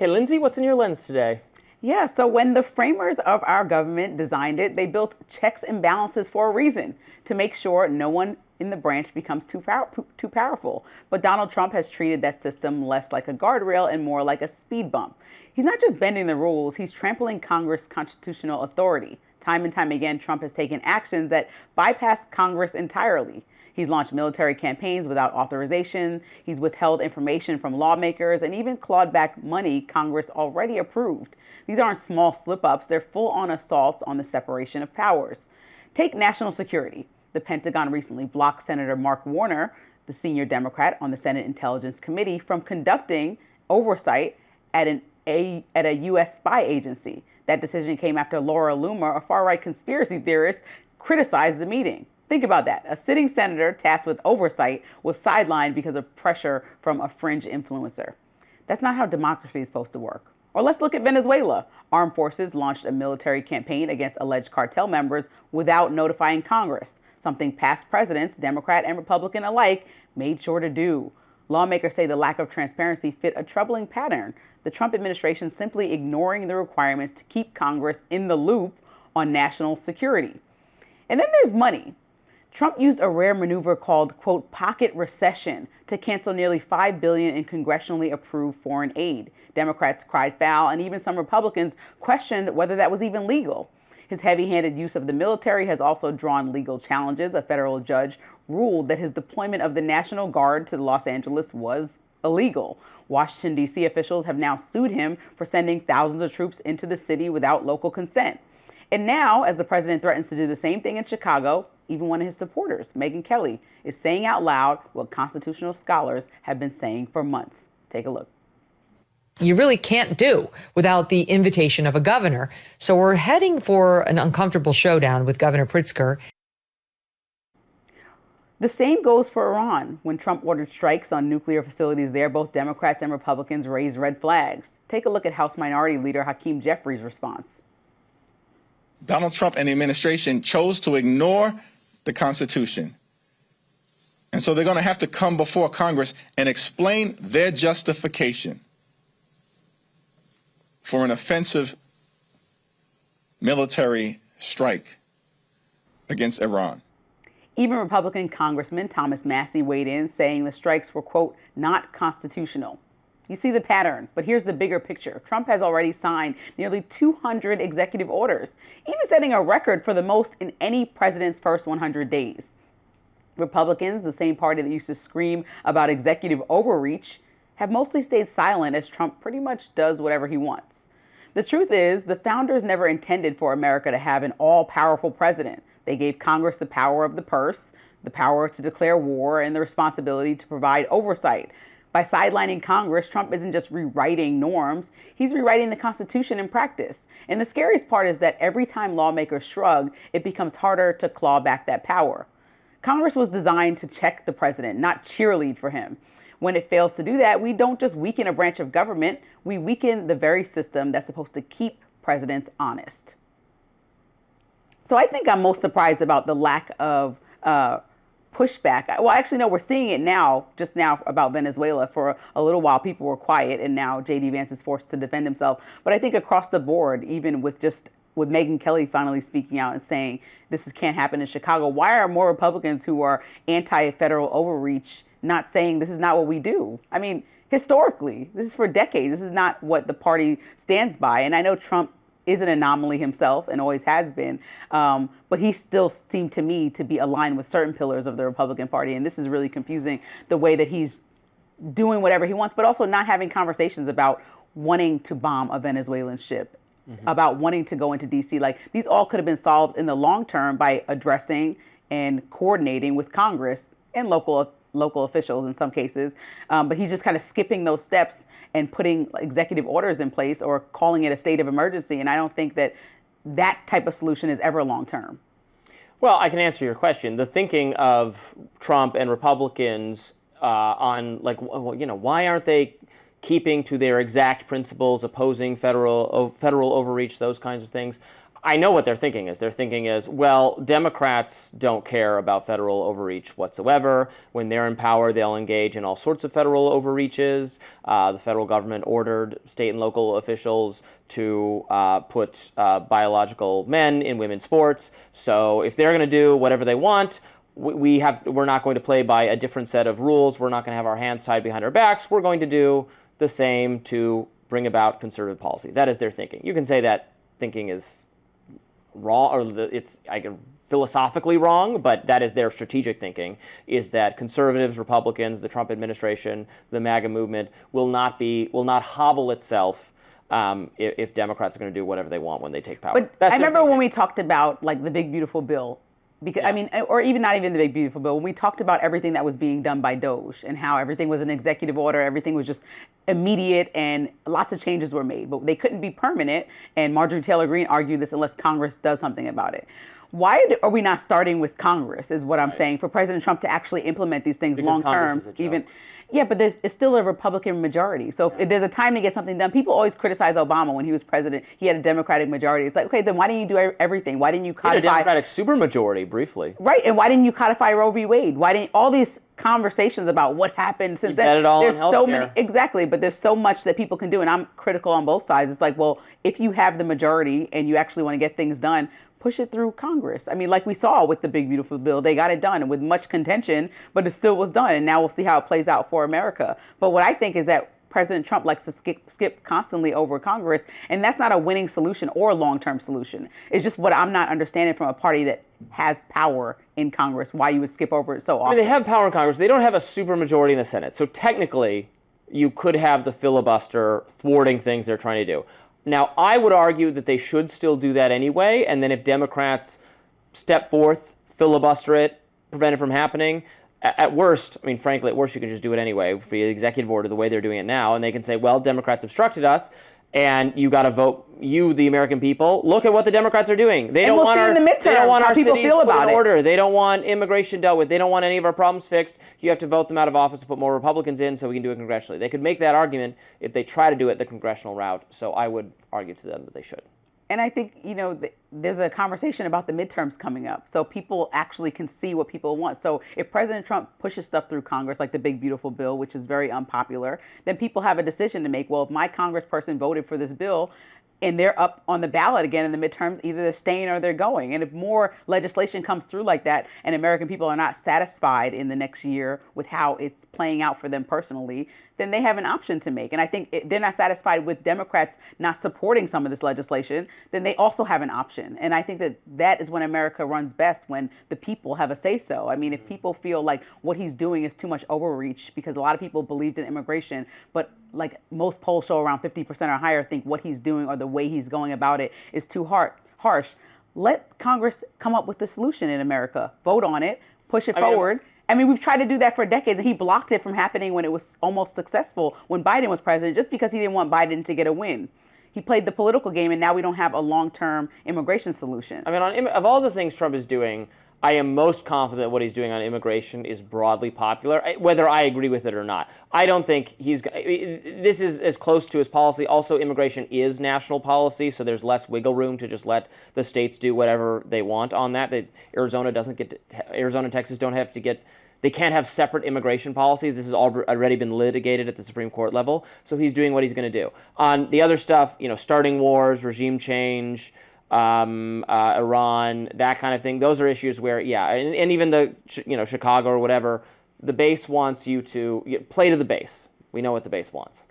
Okay, Lindsay, what's in your lens today? Yeah, so when the framers of our government designed it, they built checks and balances for a reason, to make sure no one in the branch becomes too powerful. But Donald Trump has treated that system less like a guardrail and more like a speed bump. He's not just bending the rules, he's trampling Congress' constitutional authority. Time and time again, Trump has taken actions that bypass Congress entirely. He's launched military campaigns without authorization. He's withheld information from lawmakers and even clawed back money Congress already approved. These aren't small slip-ups. They're full-on assaults on the separation of powers. Take national security. The Pentagon recently blocked Senator Mark Warner, the senior Democrat on the Senate Intelligence Committee, from conducting oversight at a U.S. spy agency. That decision came after Laura Loomer, a far-right conspiracy theorist, criticized the meeting. Think about that. A sitting senator tasked with oversight was sidelined because of pressure from a fringe influencer. That's not how democracy is supposed to work. Or let's look at Venezuela. Armed forces launched a military campaign against alleged cartel members without notifying Congress, something past presidents, Democrat and Republican alike, made sure to do. Lawmakers say the lack of transparency fit a troubling pattern, the Trump administration simply ignoring the requirements to keep Congress in the loop on national security. And then there's money. Trump used a rare maneuver called, quote, pocket recession to cancel nearly $5 billion in congressionally approved foreign aid. Democrats cried foul, and even some Republicans questioned whether that was even legal. His heavy-handed use of the military has also drawn legal challenges. A federal judge ruled that his deployment of the National Guard to Los Angeles was illegal. Washington, D.C. officials have now sued him for sending thousands of troops into the city without local consent. And now, as the president threatens to do the same thing in Chicago, even one of his supporters, Megyn Kelly, is saying out loud what constitutional scholars have been saying for months. Take a look. You really can't do without the invitation of a governor. So we're heading for an uncomfortable showdown with Governor Pritzker. The same goes for Iran. When Trump ordered strikes on nuclear facilities there, both Democrats and Republicans raised red flags. Take a look at House Minority Leader Hakeem Jeffries' response. Donald Trump and the administration chose to ignore the Constitution. And so they're going to have to come before Congress and explain their justification for an offensive military strike against Iran. Even Republican Congressman Thomas Massie weighed in, saying the strikes were, quote, not constitutional. You see the pattern, but here's the bigger picture. Trump has already signed nearly 200 executive orders, even setting a record for the most in any president's first 100 days. Republicans, the same party that used to scream about executive overreach, have mostly stayed silent as Trump pretty much does whatever he wants. The truth is, the founders never intended for America to have an all-powerful president. They gave Congress the power of the purse, the power to declare war, and the responsibility to provide oversight. By sidelining Congress, Trump isn't just rewriting norms, he's rewriting the Constitution in practice. And the scariest part is that every time lawmakers shrug, it becomes harder to claw back that power. Congress was designed to check the president, not cheerlead for him. When it fails to do that, we don't just weaken a branch of government, we weaken the very system that's supposed to keep presidents honest. So I think I'm most surprised about the lack of pushback. Well, actually, no, we're seeing it now, just now about Venezuela. For a little while, people were quiet, and now J.D. Vance is forced to defend himself. But I think across the board, even with Megyn Kelly finally speaking out and saying this can't happen in Chicago, why are more Republicans who are anti-federal overreach not saying this is not what we do? I mean, historically, this is for decades. This is not what the party stands by. And I know Trump is an anomaly himself and always has been, but he still seemed to me to be aligned with certain pillars of the Republican Party. And this is really confusing, the way that he's doing whatever he wants, but also not having conversations about wanting to bomb a Venezuelan ship, about wanting to go into D.C. Like, these all could have been solved in the long term by addressing and coordinating with Congress and local officials in some cases, but he's just kind of skipping those steps and putting executive orders in place or calling it a state of emergency. And I don't think that type of solution is ever long term. Well, I can answer your question. The thinking of Trump and Republicans on, like, you know, why aren't they keeping to their exact principles, opposing federal overreach, those kinds of things? I know what their thinking is. Their thinking is, well, Democrats don't care about federal overreach whatsoever. When they're in power, they'll engage in all sorts of federal overreaches. The federal government ordered state and local officials to put biological men in women's sports. So if they're going to do whatever they want, we're not going to play by a different set of rules. We're not going to have our hands tied behind our backs. We're going to do the same to bring about conservative policy. That is their thinking. You can say that thinking is wrong, or it's philosophically wrong, but that is their strategic thinking, is that conservatives, Republicans, the Trump administration, the MAGA movement will not hobble itself if Democrats are going to do whatever they want when they take power. But I remember when we talked about like the big beautiful bill, because I mean, or even not even the big beautiful bill, when we talked about everything that was being done by DOJ and how everything was an executive order, everything was just immediate and lots of changes were made, but they couldn't be permanent. And Marjorie Taylor Greene argued this unless Congress does something about it. Why are we not starting with Congress is what I'm saying, for President Trump to actually implement these things long term, even. Yeah, but it's still a Republican majority. So if there's a time to get something done, people always criticize Obama when he was president. He had a Democratic majority. It's like, okay, then why didn't you do everything? Why didn't you codify? He had a Democratic supermajority briefly. Right, and why didn't you codify Roe v. Wade? Why didn't all these conversations about what happened since then? Bet it all there's on so healthcare. many, exactly, but there's so much that people can do, and I'm critical on both sides. It's like, well, if you have the majority and you actually want to get things done, push it through Congress. I mean, like we saw with the big beautiful bill, they got it done with much contention, but it still was done. And now we'll see how it plays out for America. But what I think is that President Trump likes to skip constantly over Congress, and that's not a winning solution or a long-term solution. It's just what I'm not understanding from a party that has power in Congress, why you would skip over it so often. I mean, they have power in Congress. They don't have a supermajority in the Senate. So technically, you could have the filibuster thwarting things they're trying to do. Now, I would argue that they should still do that anyway, and then if Democrats step forth, filibuster it, prevent it from happening, at worst, I mean, frankly, at worst, you can just do it anyway for the executive order the way they're doing it now, and they can say, well, Democrats obstructed us, and you got to vote, you, the American people, look at what the Democrats are doing. They don't want our, they don't want our cities put in order. They don't want immigration dealt with. They don't want any of our problems fixed. You have to vote them out of office and put more Republicans in so we can do it congressionally. They could make that argument if they try to do it the congressional route. So I would argue to them that they should. And I think, you know, there's a conversation about the midterms coming up. So people actually can see what people want. So if President Trump pushes stuff through Congress, like the big beautiful bill, which is very unpopular, then people have a decision to make. Well, if my congressperson voted for this bill and they're up on the ballot again in the midterms, either they're staying or they're going. And if more legislation comes through like that and American people are not satisfied in the next year with how it's playing out for them personally, then they have an option to make. And I think if they're not satisfied with Democrats not supporting some of this legislation, then they also have an option. And I think that that is when America runs best, when the people have a say-so. I mean, if people feel like what he's doing is too much overreach, because a lot of people believed in immigration, but like most polls show around 50% or higher think what he's doing or the way he's going about it is too harsh. Let Congress come up with the solution in America. Vote on it, push it forward. I mean, we've tried to do that for decades, and he blocked it from happening when it was almost successful when Biden was president, just because he didn't want Biden to get a win. He played the political game, and now we don't have a long-term immigration solution. I mean, of all the things Trump is doing, I am most confident what he's doing on immigration is broadly popular, whether I agree with it or not. I don't think this is as close to his policy. Also, immigration is national policy, so there's less wiggle room to just let the states do whatever they want on that. Arizona and Texas don't have to get. They can't have separate immigration policies. This has already been litigated at the Supreme Court level. So he's doing what he's going to do. On the other stuff, starting wars, regime change, Iran, that kind of thing. Those are issues where, and even the, Chicago or whatever, the base wants you to play to the base. We know what the base wants.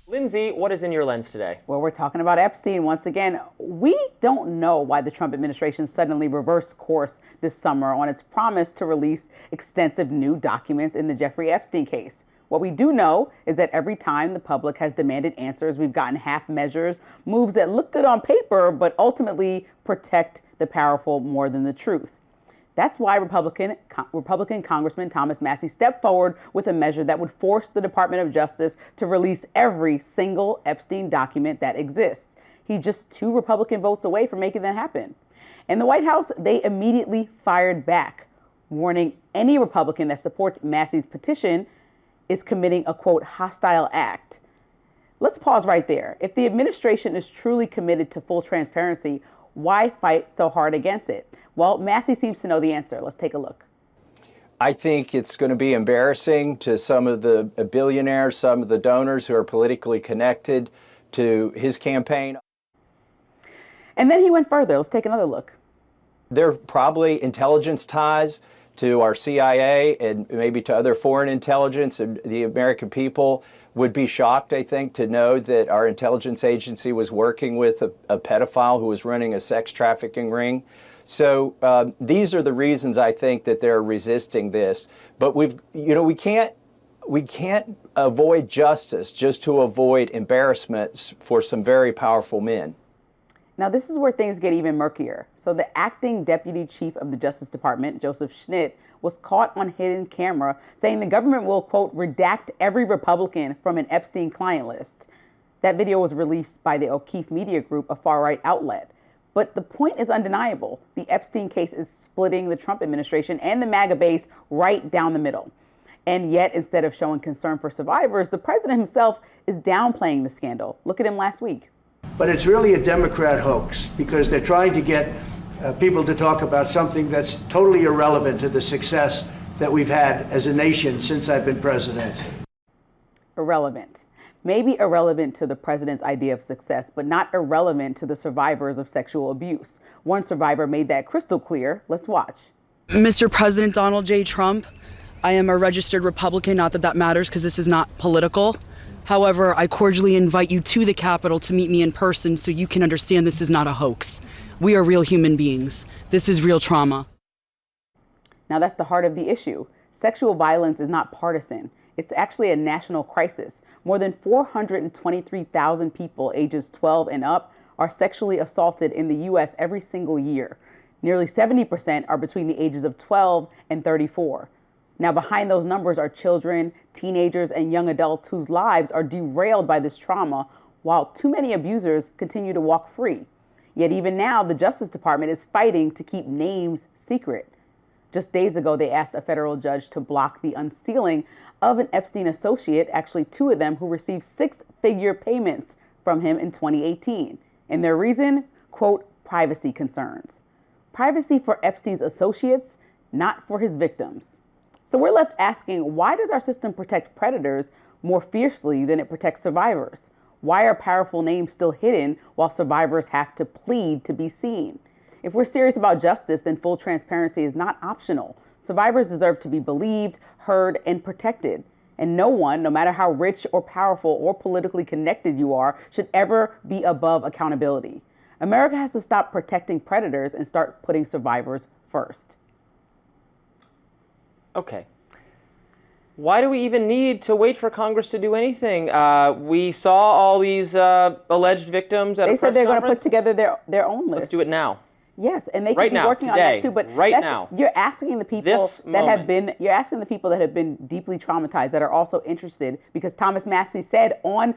Lindsey, what is in your lens today? Well, we're talking about Epstein once again. We don't know why the Trump administration suddenly reversed course this summer on its promise to release extensive new documents in the Jeffrey Epstein case. What we do know is that every time the public has demanded answers, we've gotten half measures, moves that look good on paper, but ultimately protect the powerful more than the truth. That's why Republican Congressman Thomas Massie stepped forward with a measure that would force the Department of Justice to release every single Epstein document that exists. He's just 2 Republican votes away from making that happen. In the White House, they immediately fired back, warning any Republican that supports Massie's petition is committing a, quote, hostile act. Let's pause right there. If the administration is truly committed to full transparency, why fight so hard against it? Well, Massey seems to know the answer. Let's take a look. I think it's going to be embarrassing to some of the billionaires, some of the donors who are politically connected to his campaign. And then he went further. Let's take another look. There are probably intelligence ties to our CIA and maybe to other foreign intelligence, and the American people would be shocked, I think, to know that our intelligence agency was working with a pedophile who was running a sex trafficking ring. So these are the reasons I think that they're resisting this. But we can't avoid justice just to avoid embarrassments for some very powerful men. Now, this is where things get even murkier. So the acting deputy chief of the Justice Department, Joseph Schnitt, was caught on hidden camera saying the government will, quote, redact every Republican from an Epstein client list. That video was released by the O'Keefe Media Group, a far-right outlet. But the point is undeniable. The Epstein case is splitting the Trump administration and the MAGA base right down the middle. And yet, instead of showing concern for survivors, the president himself is downplaying the scandal. Look at him last week. But it's really a Democrat hoax because they're trying to get people to talk about something that's totally irrelevant to the success that we've had as a nation since I've been president. Irrelevant. Maybe irrelevant to the president's idea of success, but not irrelevant to the survivors of sexual abuse. One survivor made that crystal clear. Let's watch. Mr. President Donald J. Trump, I am a registered Republican, not that that matters because this is not political. However, I cordially invite you to the Capitol to meet me in person so you can understand this is not a hoax. We are real human beings. This is real trauma. Now that's the heart of the issue. Sexual violence is not partisan. It's actually a national crisis. More than 423,000 people ages 12 and up are sexually assaulted in the U.S. every single year. Nearly 70% are between the ages of 12 and 34. Now, behind those numbers are children, teenagers, and young adults whose lives are derailed by this trauma, while too many abusers continue to walk free. Yet even now, the Justice Department is fighting to keep names secret. Just days ago, they asked a federal judge to block the unsealing of an Epstein associate, actually two of them, who received six-figure payments from him in 2018. And their reason, quote, privacy concerns. Privacy for Epstein's associates, not for his victims. So we're left asking, why does our system protect predators more fiercely than it protects survivors? Why are powerful names still hidden while survivors have to plead to be seen? If we're serious about justice, then full transparency is not optional. Survivors deserve to be believed, heard, and protected. And no one, no matter how rich or powerful or politically connected you are, should ever be above accountability. America has to stop protecting predators and start putting survivors first. Okay. Why do we even need to wait for Congress to do anything? We saw all these alleged victims at a press conference. They said they're going to put together their own list. Let's do it now. Yes, and they Right could be now, working on today, that too. But right now. You're asking the people you're asking the people that have been deeply traumatized, that are also interested, because Thomas Massey said on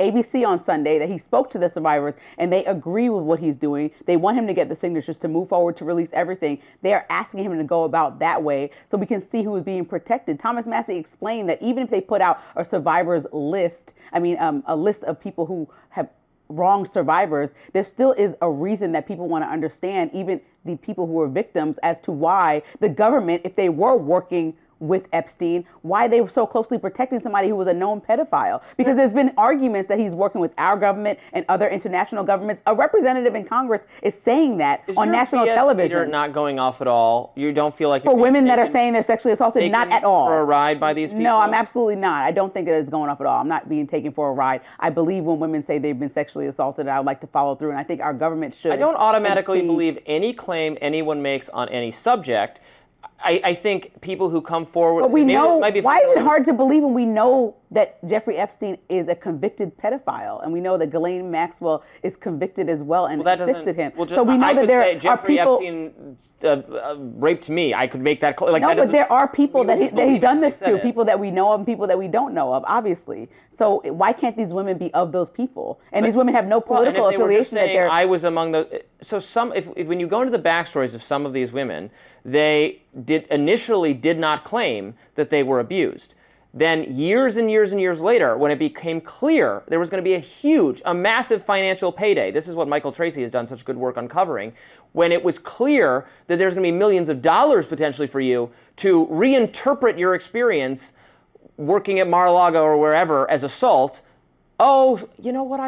ABC on Sunday that he spoke to the survivors and they agree with what he's doing. They want him to get the signatures to move forward to release everything. They are asking him to go about that way so we can see who is being protected. Thomas Massey explained that even if they put out a survivors list, a list of people who have wronged survivors, there still is a reason that people want to understand, even the people who are victims, as to why the government, if they were working with Epstein, why they were so closely protecting somebody who was a known pedophile. Because there's been arguments that he's working with our government and other international governments. A representative in Congress is saying that on national television. You're not going off at all. You don't feel like for women that are saying they're sexually assaulted, not at all. For a ride by these people? No, I'm absolutely not. I don't think that it's going off at all. I'm not being taken for a ride. I believe when women say they've been sexually assaulted, I would like to follow through, and I think our government should. I don't automatically believe any claim anyone makes on any subject. I think people who come forward... But we know... Why is it hard to believe when we know that Jeffrey Epstein is a convicted pedophile, and we know that Ghislaine Maxwell is convicted as well and assisted him? So we know that there are people... Epstein raped me. I could make that... but there are people that he's done this to, people that we know of and people that we don't know of, obviously. So why can't these women be of those people? And these women have no political affiliation that they're... I was among the... So when you go into the backstories of some of these women, they initially did not claim that they were abused. Then years and years and years later, when it became clear there was going to be a massive financial payday, this is what Michael Tracy has done such good work uncovering, when it was clear that there's going to be millions of dollars potentially for you to reinterpret your experience working at Mar-a-Lago or wherever as assault. Oh, you know what?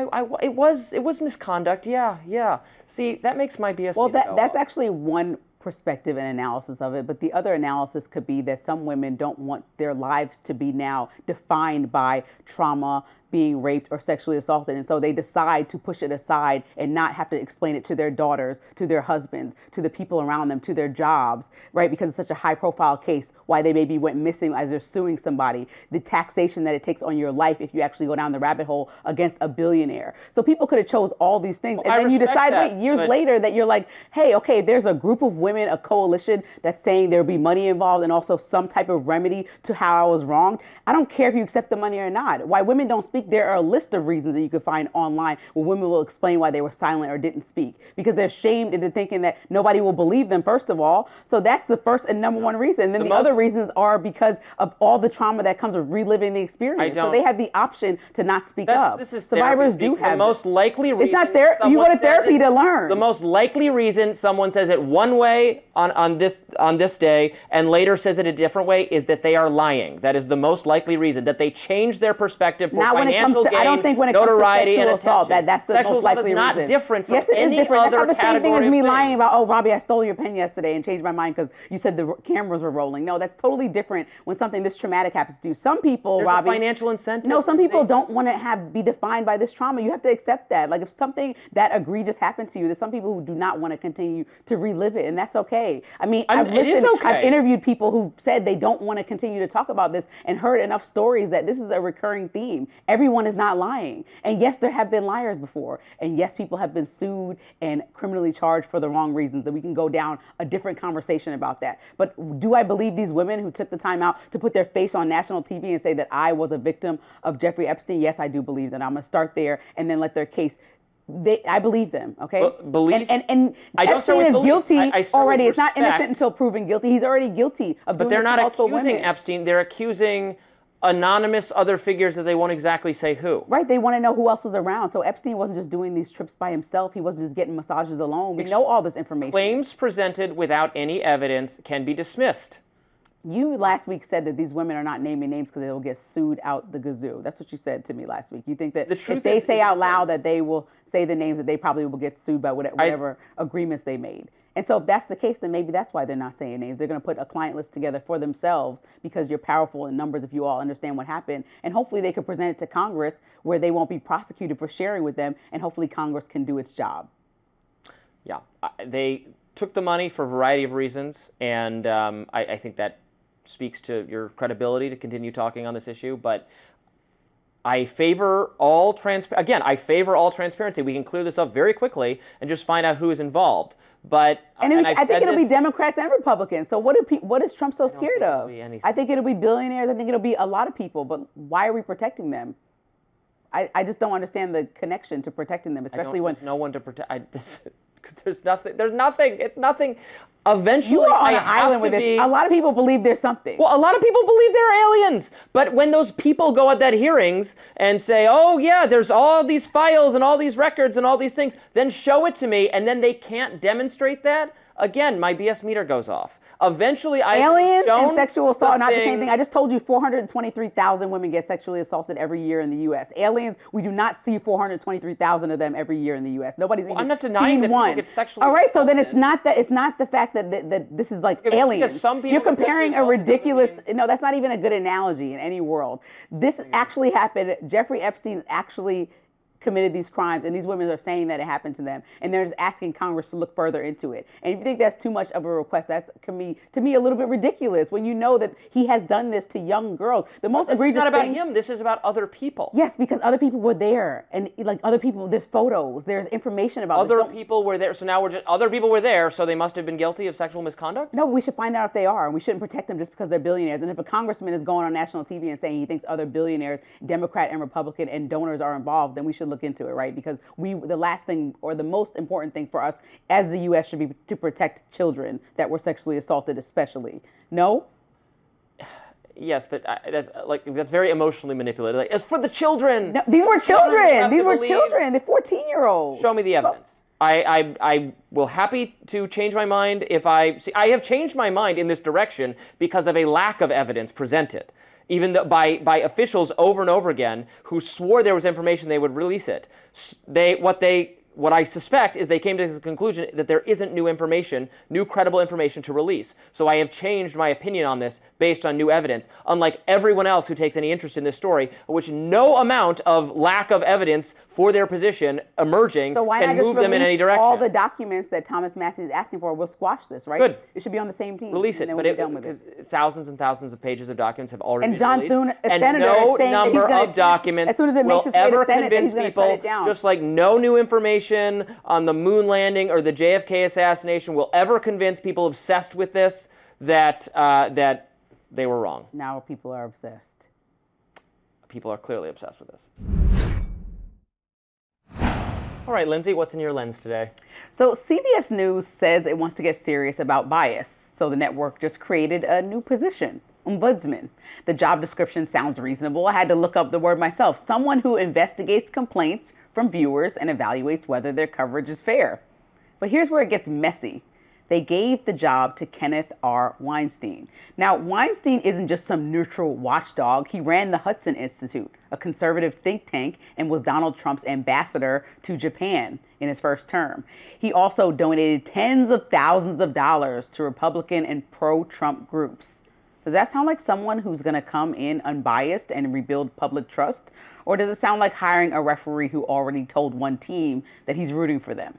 It was misconduct. Yeah. See, that makes my BS. Well, that's actually one perspective and analysis of it, but the other analysis could be that some women don't want their lives to be now defined by trauma, being raped or sexually assaulted, and so they decide to push it aside and not have to explain it to their daughters, to their husbands, to the people around them, to their jobs, right? Because it's such a high-profile case, why they maybe went missing as they're suing somebody, the taxation that it takes on your life if you actually go down the rabbit hole against a billionaire. So people could have chose all these things, and then you decide, years later that you're like, hey, okay, there's a group of women, a coalition that's saying there'll be money involved and also some type of remedy to how I was wronged. I don't care if you accept the money or not. Why women don't speak, there are a list of reasons that you could find online where women will explain why they were silent or didn't speak, because they're shamed into thinking that nobody will believe them, first of all. So that's the first and number one reason. And then the other reasons are because of all the trauma that comes with reliving the experience. So they have the option to not speak up. Survivors do have the most likely reason. It's not therapy. You go to therapy to learn. The most likely reason someone says it one way on this day and later says it a different way is that they are lying. That is the most likely reason, that they change their perspective for financial gain. I don't think when it comes to sexual assault, that's the most likely reason. Sexual assault is not different from yes, it is any different. other That's not the same thing as me category of lying things. about, oh, Robbie, I stole your pen yesterday and changed my mind because you said the cameras were rolling. No, that's totally different when something this traumatic happens to you. Some people, There's Robbie, a financial incentive. No, some people don't want to be defined by this trauma. You have to accept that. Like if something that egregious happened to you, there's some people who do not want to continue to relive it, and that's okay. I mean, I've interviewed people who said they don't want to continue to talk about this and heard enough stories that this is a recurring theme. Everyone is not lying. And yes, there have been liars before. And yes, people have been sued and criminally charged for the wrong reasons. And we can go down a different conversation about that. But do I believe these women who took the time out to put their face on national TV and say that I was a victim of Jeffrey Epstein? Yes, I do believe that. I'm going to start there and then let their case. I believe them, okay? And Epstein is guilty already. It's not innocent until proven guilty. He's already guilty of doing this to multiple women. But they're not accusing Epstein. They're accusing anonymous other figures that they won't exactly say who. Right, they want to know who else was around. So Epstein wasn't just doing these trips by himself. He wasn't just getting massages alone. We know all this information. Claims presented without any evidence can be dismissed. You last week said that these women are not naming names because they will get sued out the gazoo. That's what you said to me last week. You think that if they say out loud that they will say the names, that they probably will get sued by whatever agreements they made. And so if that's the case, then maybe that's why they're not saying names. They're going to put a client list together for themselves because you're powerful in numbers if you all understand what happened. And hopefully they could present it to Congress where they won't be prosecuted for sharing with them. And hopefully Congress can do its job. Yeah, they took the money for a variety of reasons. And I think that speaks to your credibility to continue talking on this issue. But I favor all transparency. We can clear this up very quickly and just find out who is involved. But I think it'll be Democrats and Republicans. So what is Trump so scared of? I think it'll be billionaires. I think it'll be a lot of people. But why are we protecting them? I just don't understand the connection to protecting them, especially when there's no one to protect. Because there's nothing. It's nothing. Eventually, you are on an island with this. A lot of people believe there's something. Well, a lot of people believe there are aliens. But when those people go at that hearings and say, oh, yeah, there's all these files and all these records and all these things, then show it to me, and then they can't demonstrate that, again, my BS meter goes off. Eventually, aliens and sexual assault are not the same thing. I just told you 423,000 women get sexually assaulted every year in the U.S. Aliens, we do not see 423,000 of them every year in the U.S. Nobody's even I'm not denying that one. People get sexually all right, assaulted. So then it's not the fact that this is like aliens. Some people You're comparing a ridiculous. No, that's not even a good analogy in any world. This actually happened. Jeffrey Epstein actually committed these crimes, and these women are saying that it happened to them, and they're just asking Congress to look further into it. And if you think that's too much of a request, that's to me a little bit ridiculous when you know that he has done this to young girls. The most egregious thing. This is not about him. This is about other people. Yes, because other people were there, and like other people, there's photos, there's information about other people were there. So now other people were there, so they must have been guilty of sexual misconduct. No, we should find out if they are, and we shouldn't protect them just because they're billionaires. And if a congressman is going on national TV and saying he thinks other billionaires, Democrat and Republican, and donors are involved, then we should look into it, right? Because the last thing or the most important thing for us as the U.S. should be to protect children that were sexually assaulted, especially. No? Yes, but that's very emotionally manipulated. Like, it's for the children. No, these were Children have children. to These were believe. children. They're 14-year-olds. Show me the evidence. I will happy to change my mind if I have changed my mind in this direction because of a lack of evidence presented, even by officials over and over again who swore there was information they would release it. What I suspect is they came to the conclusion that there isn't new information, new credible information to release. So I have changed my opinion on this based on new evidence, unlike everyone else who takes any interest in this story, which no amount of lack of evidence for their position emerging So why can not just move them in any release direction. all the documents that Thomas Massey is asking for? We'll squash this, right? Good. It should be on the same team. Release it, and then but we'll be done with because it. thousands and thousands of pages of documents have already And been John released, Thune, a and senator, no is saying that he's number gonna, of documents as soon as it will makes its way to ever Senate, that he's convince gonna shut people, it down. just like no new information on the moon landing or the JFK assassination will ever convince people obsessed with this that they were wrong. Now people are obsessed. People are clearly obsessed with this. All right, Lindsay, what's in your lens today? So CBS News says it wants to get serious about bias. So the network just created a new position, ombudsman. The job description sounds reasonable. I had to look up the word myself. Someone who investigates complaints from viewers and evaluates whether their coverage is fair. But here's where it gets messy. They gave the job to Kenneth R. Weinstein. Now, Weinstein isn't just some neutral watchdog. He ran the Hudson Institute, a conservative think tank, and was Donald Trump's ambassador to Japan in his first term. He also donated tens of thousands of dollars to Republican and pro-Trump groups. Does that sound like someone who's going to come in unbiased and rebuild public trust? Or does it sound like hiring a referee who already told one team that he's rooting for them?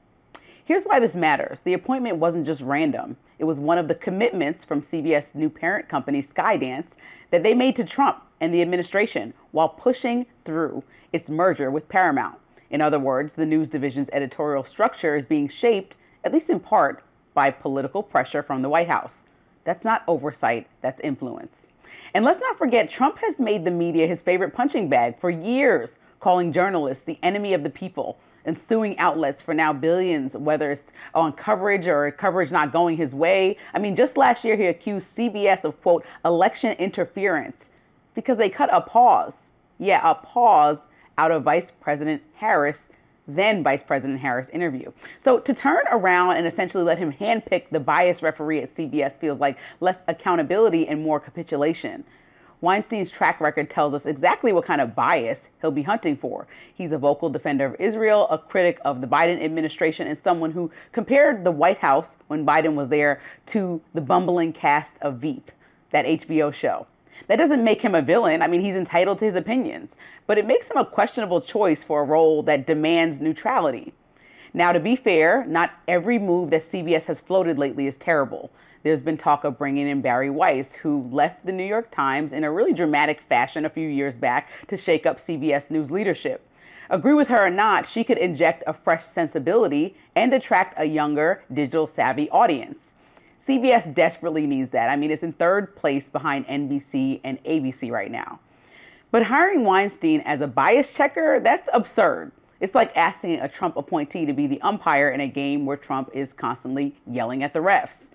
Here's why this matters. The appointment wasn't just random. It was one of the commitments from CBS' new parent company, Skydance, that they made to Trump and the administration while pushing through its merger with Paramount. In other words, the news division's editorial structure is being shaped, at least in part, by political pressure from the White House. That's not oversight, that's influence. And let's not forget, Trump has made the media his favorite punching bag for years, calling journalists the enemy of the people and suing outlets for now billions, whether it's on coverage or coverage not going his way. I mean, just last year, he accused CBS of, quote, election interference because they cut a pause out of Vice President Harris, then Vice President Harris interview. So to turn around and essentially let him handpick the biased referee at CBS feels like less accountability and more capitulation. Weinstein's track record tells us exactly what kind of bias he'll be hunting for. He's a vocal defender of Israel, a critic of the Biden administration, and someone who compared the White House, when Biden was there, to the bumbling cast of Veep, that HBO show. That doesn't make him a villain. I mean, he's entitled to his opinions, but it makes him a questionable choice for a role that demands neutrality. Now, to be fair, not every move that CBS has floated lately is terrible. There's been talk of bringing in Barry Weiss, who left the New York Times in a really dramatic fashion a few years back to shake up CBS News leadership. Agree with her or not, she could inject a fresh sensibility and attract a younger, digital-savvy audience. CBS desperately needs that. I mean, it's in third place behind NBC and ABC right now. But hiring Weinstein as a bias checker, that's absurd. It's like asking a Trump appointee to be the umpire in a game where Trump is constantly yelling at the refs.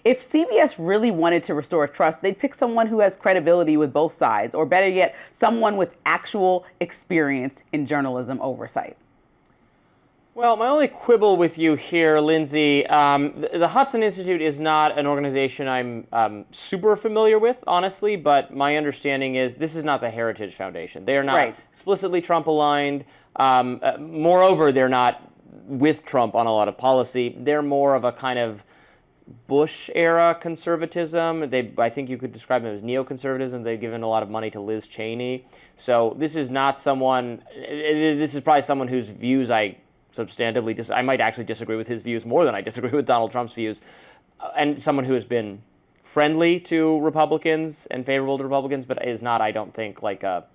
If CBS really wanted to restore trust, they'd pick someone who has credibility with both sides, or better yet, someone with actual experience in journalism oversight. Well, my only quibble with you here, Lindsay, the Hudson Institute is not an organization I'm super familiar with, honestly, but my understanding is this is not the Heritage Foundation. They are not explicitly Trump-aligned. Moreover, they're not with Trump on a lot of policy. They're more of a kind of Bush-era conservatism. I think you could describe them as neoconservatism. They've given a lot of money to Liz Cheney. So this is not someone, this is probably someone whose views I might actually disagree with his views more than I disagree with Donald Trump's views, and someone who has been friendly to Republicans and favorable to Republicans, but is not, I don't think, like a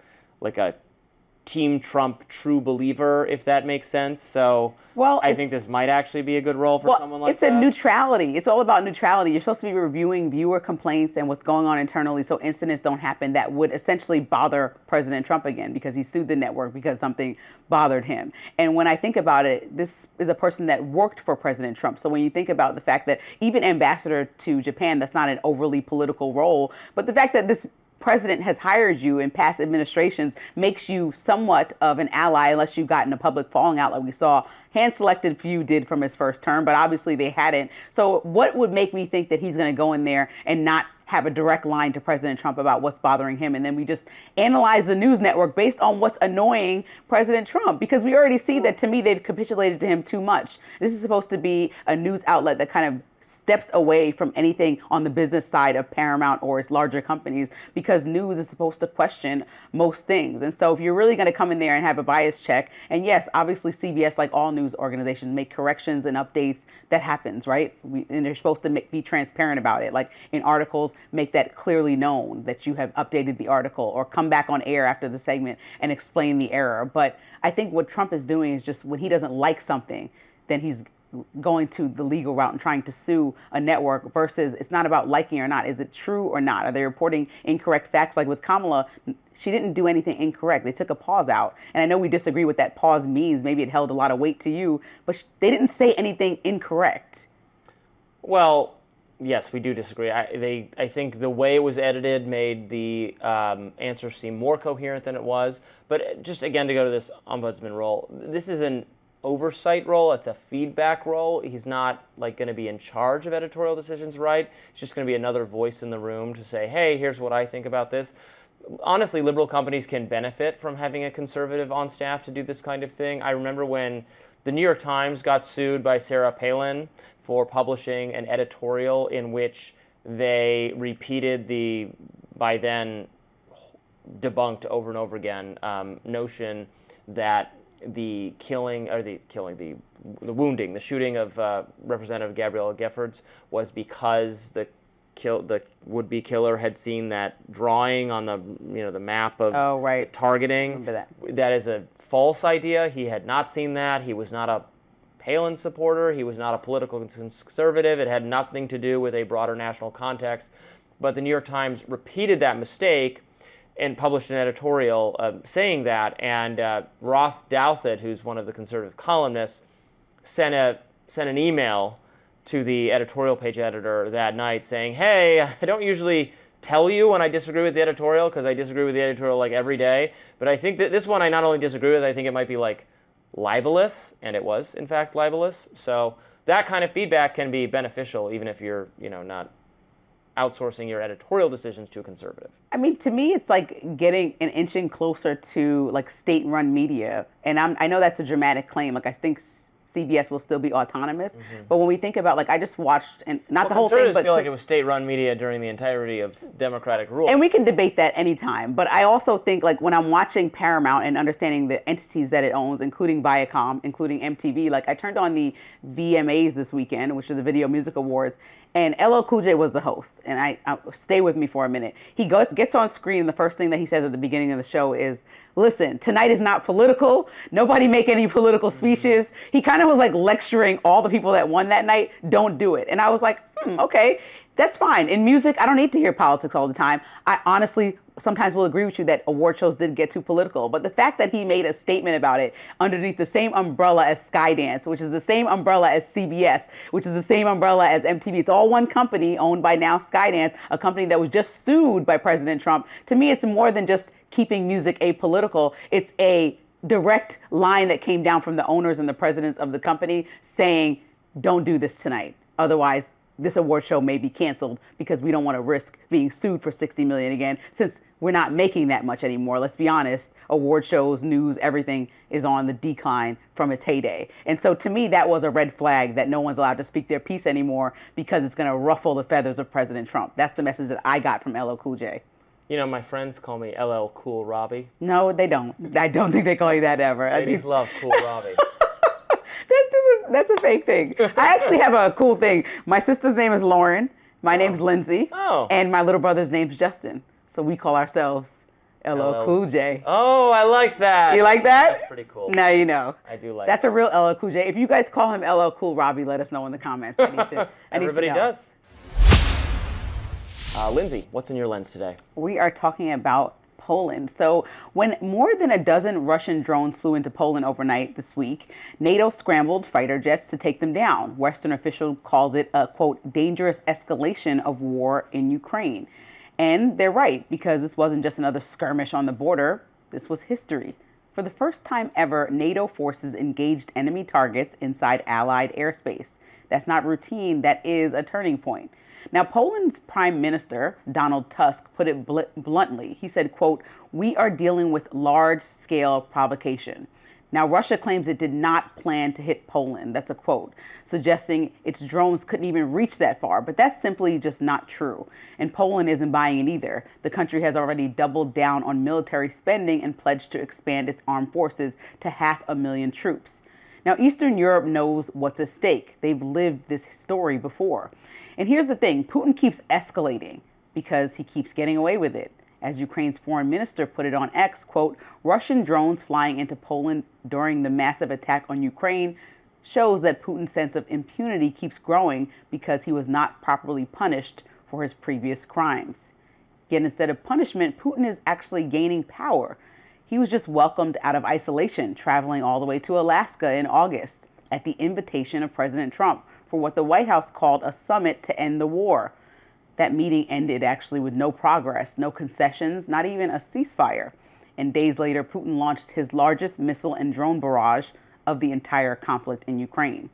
Team Trump true believer, if that makes sense. So I think this might actually be a good role for someone like that. It's a neutrality. It's all about neutrality. You're supposed to be reviewing viewer complaints and what's going on internally so incidents don't happen that would essentially bother President Trump again because he sued the network because something bothered him. And when I think about it, this is a person that worked for President Trump. So when you think about the fact that even ambassador to Japan, that's not an overly political role, but the fact that this president has hired you in past administrations makes you somewhat of an ally unless you've gotten a public falling out like we saw hand-selected few did from his first term, but obviously they hadn't. So what would make me think that he's going to go in there and not have a direct line to President Trump about what's bothering him, and then we just analyze the news network based on what's annoying President Trump? Because we already see that, to me, they've capitulated to him too much. This is supposed to be a news outlet that kind of steps away from anything on the business side of Paramount or its larger companies, because news is supposed to question most things. And so if you're really going to come in there and have a bias check, and yes, obviously CBS, like all news organizations, make corrections and updates, that happens, right? And they're supposed to be transparent about it. Like in articles, make that clearly known that you have updated the article, or come back on air after the segment and explain the error. But I think what Trump is doing is just, when he doesn't like something, then he's going to the legal route and trying to sue a network, versus it's not about liking or not. Is it true or not? Are they reporting incorrect facts? Like with Kamala, she didn't do anything incorrect. They took a pause out. And I know we disagree what that pause means. Maybe it held a lot of weight to you, but they didn't say anything incorrect. Well, yes, we do disagree. I think the way it was edited made the answer seem more coherent than it was. But just again, to go to this ombudsman role, this is an oversight role. It's a feedback role. He's not like going to be in charge of editorial decisions, right? It's just going to be another voice in the room to say, hey, here's what I think about this. Honestly, liberal companies can benefit from having a conservative on staff to do this kind of thing. I remember when the New York Times got sued by Sarah Palin for publishing an editorial in which they repeated the, by then debunked over and over again, notion that the wounding, the shooting of Representative Gabrielle Giffords was because the would-be killer had seen that drawing on the map of targeting. That is a false idea. He had not seen that. He was not a Palin supporter. He was not a political conservative. It had nothing to do with a broader national context. But the New York Times repeated that mistake and published an editorial saying that, and Ross Douthat, who's one of the conservative columnists, sent an email to the editorial page editor that night saying, hey, I don't usually tell you when I disagree with the editorial, because I disagree with the editorial like every day, but I think that this one I not only disagree with, I think it might be like libelous, and it was in fact libelous. So that kind of feedback can be beneficial, even if you're not outsourcing your editorial decisions to a conservative. I mean, to me, it's like getting an inching closer to like state-run media. And I know that's a dramatic claim. Like, I think CBS will still be autonomous. Mm-hmm. But when we think about, like, I just watched, and not the whole thing, but feel like it was state-run media during the entirety of Democratic rule. And we can debate that anytime. But I also think, like, when I'm watching Paramount and understanding the entities that it owns, including Viacom, including MTV, like, I turned on the VMAs this weekend, which are the Video Music Awards, and LL Cool J was the host. And I stay with me for a minute. He gets on screen, and the first thing that he says at the beginning of the show is, listen, tonight is not political. Nobody make any political speeches. He kind of was like lecturing all the people that won that night, don't do it. And I was like, okay, that's fine. In music, I don't need to hear politics all the time. I honestly sometimes will agree with you that award shows did get too political. But the fact that he made a statement about it underneath the same umbrella as Skydance, which is the same umbrella as CBS, which is the same umbrella as MTV. It's all one company owned by now Skydance, a company that was just sued by President Trump. To me, it's more than just keeping music apolitical. It's a direct line that came down from the owners and the presidents of the company saying, don't do this tonight. Otherwise, this award show may be canceled because we don't want to risk being sued for $60 million again, since we're not making that much anymore. Let's be honest, award shows, news, everything is on the decline from its heyday. And so to me, that was a red flag that no one's allowed to speak their piece anymore because it's going to ruffle the feathers of President Trump. That's the message that I got from LL Cool J. You know, my friends call me LL Cool Robbie. No, they don't. I don't think they call you that ever. Ladies love Cool Robbie. That's a fake thing. I actually have a cool thing. My sister's name is Lauren. My name's Lindsay. Oh. And my little brother's name's Justin. So we call ourselves LL Cool J. Oh, I like that. You like that? That's pretty cool. Now you know. I do like That's a real LL Cool J. If you guys call him LL Cool Robbie, let us know in the comments. I need to. Everybody does. Lindsay, what's in your lens today? We are talking about Poland. So when more than a dozen Russian drones flew into Poland overnight this week, NATO scrambled fighter jets to take them down. Western officials called it a, quote, dangerous escalation of war in Ukraine. And they're right, because this wasn't just another skirmish on the border. This was history. For the first time ever, NATO forces engaged enemy targets inside Allied airspace. That's not routine, that is a turning point. Now, Poland's Prime Minister, Donald Tusk, put it bluntly. He said, quote, "We are dealing with large-scale provocation." Now, Russia claims it did not plan to hit Poland. That's a quote, suggesting its drones couldn't even reach that far. But that's simply just not true. And Poland isn't buying it either. The country has already doubled down on military spending and pledged to expand its armed forces to 500,000 troops. Now, Eastern Europe knows what's at stake. They've lived this story before. And here's the thing, Putin keeps escalating because he keeps getting away with it. As Ukraine's foreign minister put it on X, quote, "Russian drones flying into Poland during the massive attack on Ukraine shows that Putin's sense of impunity keeps growing because he was not properly punished for his previous crimes." Yet instead of punishment, Putin is actually gaining power. He was just welcomed out of isolation, traveling all the way to Alaska in August at the invitation of President Trump for what the White House called a summit to end the war. That meeting ended actually with no progress, no concessions, not even a ceasefire. And days later, Putin launched his largest missile and drone barrage of the entire conflict in Ukraine.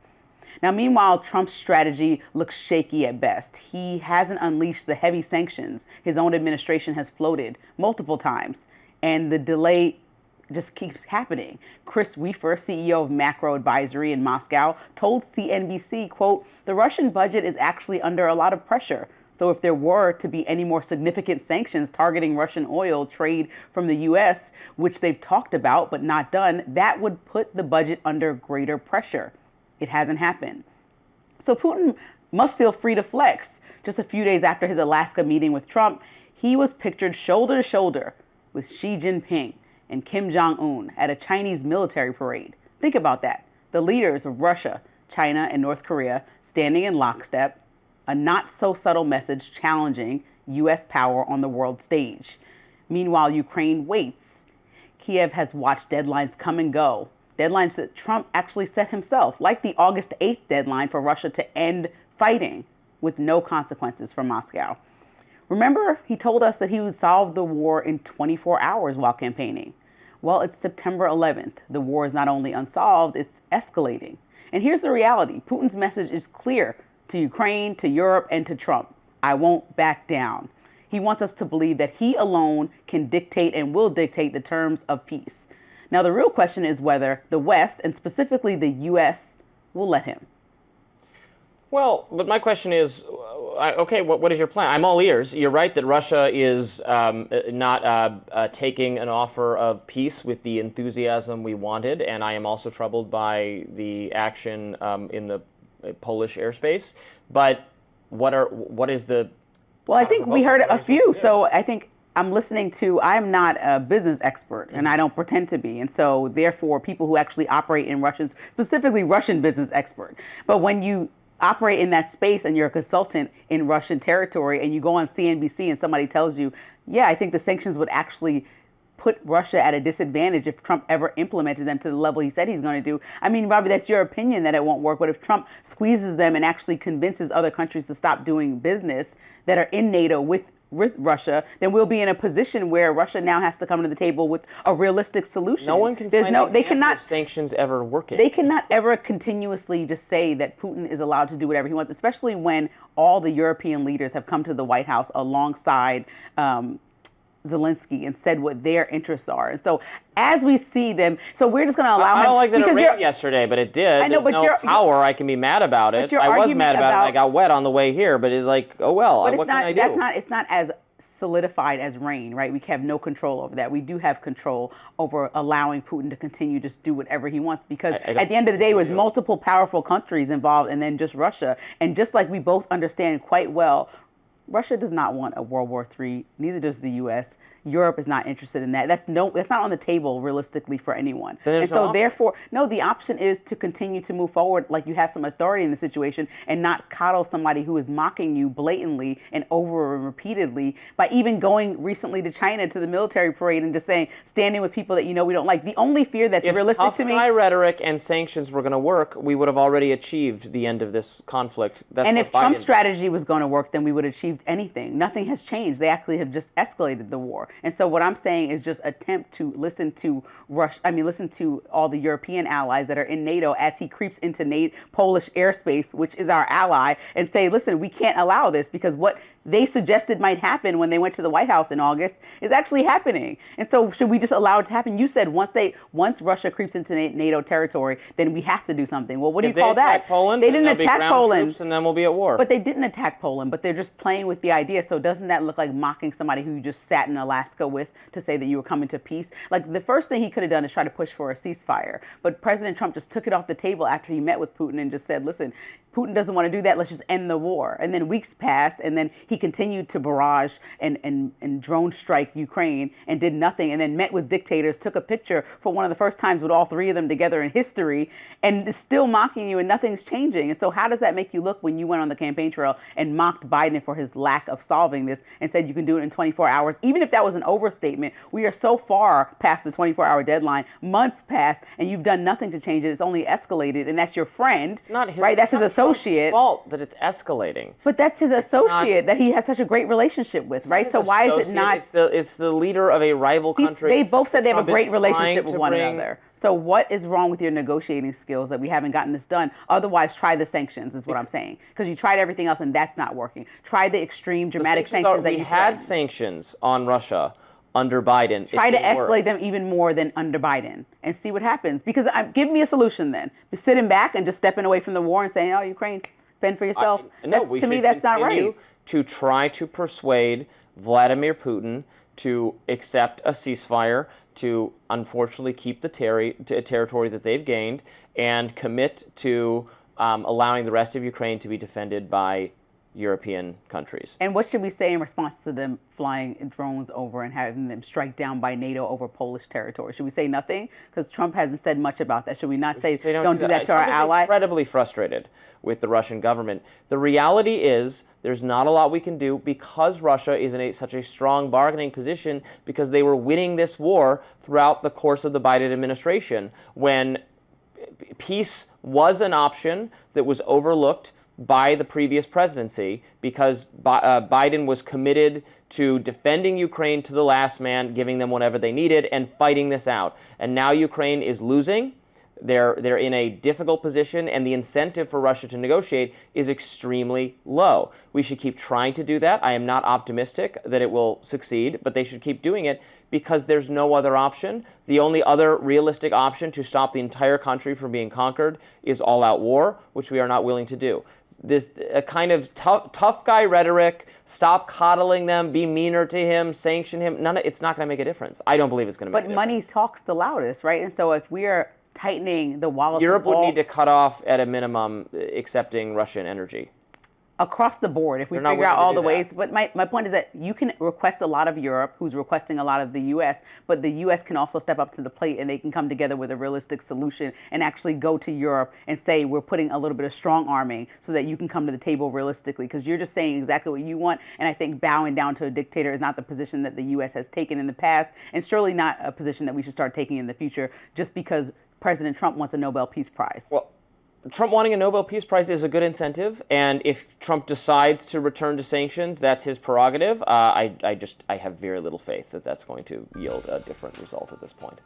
Now, meanwhile, Trump's strategy looks shaky at best. He hasn't unleashed the heavy sanctions his own administration has floated multiple times, and the delay just keeps happening. Chris Weaver, CEO of Macro Advisory in Moscow, told CNBC, quote, "The Russian budget is actually under a lot of pressure. So if there were to be any more significant sanctions targeting Russian oil trade from the U.S., which they've talked about but not done, that would put the budget under greater pressure." It hasn't happened. So Putin must feel free to flex. Just a few days after his Alaska meeting with Trump, he was pictured shoulder to shoulder with Xi Jinping and Kim Jong-un at a Chinese military parade. Think about that. The leaders of Russia, China, and North Korea standing in lockstep, a not-so-subtle message challenging U.S. power on the world stage. Meanwhile, Ukraine waits. Kiev has watched deadlines come and go, deadlines that Trump actually set himself, like the August 8th deadline for Russia to end fighting with no consequences for Moscow. Remember, he told us that he would solve the war in 24 hours while campaigning. Well, it's September 11th. The war is not only unsolved, it's escalating. And here's the reality. Putin's message is clear to Ukraine, to Europe, and to Trump. I won't back down. He wants us to believe that he alone can dictate and will dictate the terms of peace. Now, the real question is whether the West, and specifically the U.S., will let him. Well, but my question is, okay, what is your plan? I'm all ears. You're right that Russia is not taking an offer of peace with the enthusiasm we wanted, and I am also troubled by the action in the Polish airspace. But what is the... Well, I think we heard a few, so I think I'm listening to, I'm not a business expert, and I don't pretend to be. And so, therefore, people who actually operate in Russian, specifically Russian business expert. But when you operate in that space and you're a consultant in Russian territory and you go on CNBC and somebody tells you, yeah, I think the sanctions would actually put Russia at a disadvantage if Trump ever implemented them to the level he said he's going to do. I mean, Robbie, that's your opinion that it won't work. But if Trump squeezes them and actually convinces other countries to stop doing business that are in NATO with Russia, then we'll be in a position where Russia now has to come to the table with a realistic solution. No one can find of sanctions ever working. They cannot ever continuously just say that Putin is allowed to do whatever he wants, especially when all the European leaders have come to the White House alongside Zelensky and said what their interests are. And so as we see them, so we're just going to allow him. I don't like that it rained yesterday, but it did. I know, There's no power. I can be mad about it. I was mad about it. I got wet on the way here, but it's like, oh well, what can I do? It's not as solidified as rain, right? We have no control over that. We do have control over allowing Putin to continue to just do whatever he wants, because at the end of the day, with multiple powerful countries involved and then just Russia, and just like we both understand quite well, Russia does not want a World War III, neither does the U.S. Europe is not interested in that. That's not on the table realistically for anyone. And so therefore, no, the option is to continue to move forward like you have some authority in the situation and not coddle somebody who is mocking you blatantly and over and repeatedly by even going recently to China to the military parade and just saying, standing with people that you know we don't like. The only fear that's realistic to me... If tough guy rhetoric and sanctions were going to work, we would have already achieved the end of this conflict. And if Trump's strategy was going to work, then we would have achieved changed anything. Nothing has changed. They actually have just escalated the war. And so what I'm saying is just attempt to listen to listen to all the European allies that are in NATO as he creeps into Polish airspace, which is our ally, and say, listen, we can't allow this, because what they suggested might happen when they went to the White House in August is actually happening. And so should we just allow it to happen? You said once Russia creeps into NATO territory, then we have to do something. Well, what do you call that? If they attack Poland, they didn't attack Poland, and then we'll be at war. But they didn't attack Poland, but they're just playing with the idea. So doesn't that look like mocking somebody who you just sat in Alaska with to say that you were coming to peace? Like, the first thing he could have done is try to push for a ceasefire. But President Trump just took it off the table after he met with Putin and just said, listen, Putin doesn't want to do that. Let's just end the war. And then weeks passed, and then he continued to barrage and drone strike Ukraine and did nothing, and then met with dictators, took a picture for one of the first times with all three of them together in history, and is still mocking you, and nothing's changing. And so how does that make you look when you went on the campaign trail and mocked Biden for his lack of solving this and said you can do it in 24 hours? Even if that was an overstatement, we are so far past the 24-hour deadline, months passed, and you've done nothing to change it. It's only escalated, and that's your friend, it's not his, right? That's his associate. Fault that it's escalating. But that's his associate that he has such a great relationship with, right? So why is it not? It's the leader of a rival country. They both said they have a Trump great is relationship trying with one to another. So what is wrong with your negotiating skills that we haven't gotten this done? Otherwise, try the sanctions is what I'm saying. Because you tried everything else and that's not working. Try the extreme dramatic sanctions that you had sanctions on Russia under Biden. Try to escalate them even more than under Biden and see what happens. Because give me a solution then. Sitting back and just stepping away from the war and saying, oh, Ukraine, fend for yourself. To me, that's not right. To try to persuade Vladimir Putin to accept a ceasefire, to unfortunately keep the territory that they've gained, and commit to allowing the rest of Ukraine to be defended by European countries. And what should we say in response to them flying drones over and having them strike down by NATO over Polish territory? Should we say nothing? Because Trump hasn't said much about that. Should we not say don't do that to our ally? I'm incredibly frustrated with the Russian government. The reality is there's not a lot we can do because Russia is in such a strong bargaining position, because they were winning this war throughout the course of the Biden administration, when peace was an option that was overlooked by the previous presidency, because Biden was committed to defending Ukraine to the last man, giving them whatever they needed, and fighting this out. And now Ukraine is losing. They're in a difficult position, and the incentive for Russia to negotiate is extremely low. We should keep trying to do that. I am not optimistic that it will succeed, but they should keep doing it because there's no other option. The only other realistic option to stop the entire country from being conquered is all-out war, which we are not willing to do. This kind of tough guy rhetoric, stop coddling them, be meaner to him, sanction him, it's not going to make a difference. I don't believe it's going to make a difference. But money talks the loudest, right? And so if we are tightening the wallet, Europe would need to cut off, at a minimum, accepting Russian energy. Across the board, if we figure out all the ways. But my point is that you can request a lot of Europe, who's requesting a lot of the U.S., but the U.S. can also step up to the plate, and they can come together with a realistic solution and actually go to Europe and say, we're putting a little bit of strong arming so that you can come to the table realistically, because you're just saying exactly what you want. And I think bowing down to a dictator is not the position that the U.S. has taken in the past, and surely not a position that we should start taking in the future just because President Trump wants a Nobel Peace Prize. Well, Trump wanting a Nobel Peace Prize is a good incentive, and if Trump decides to return to sanctions, that's his prerogative. I have very little faith that that's going to yield a different result at this point.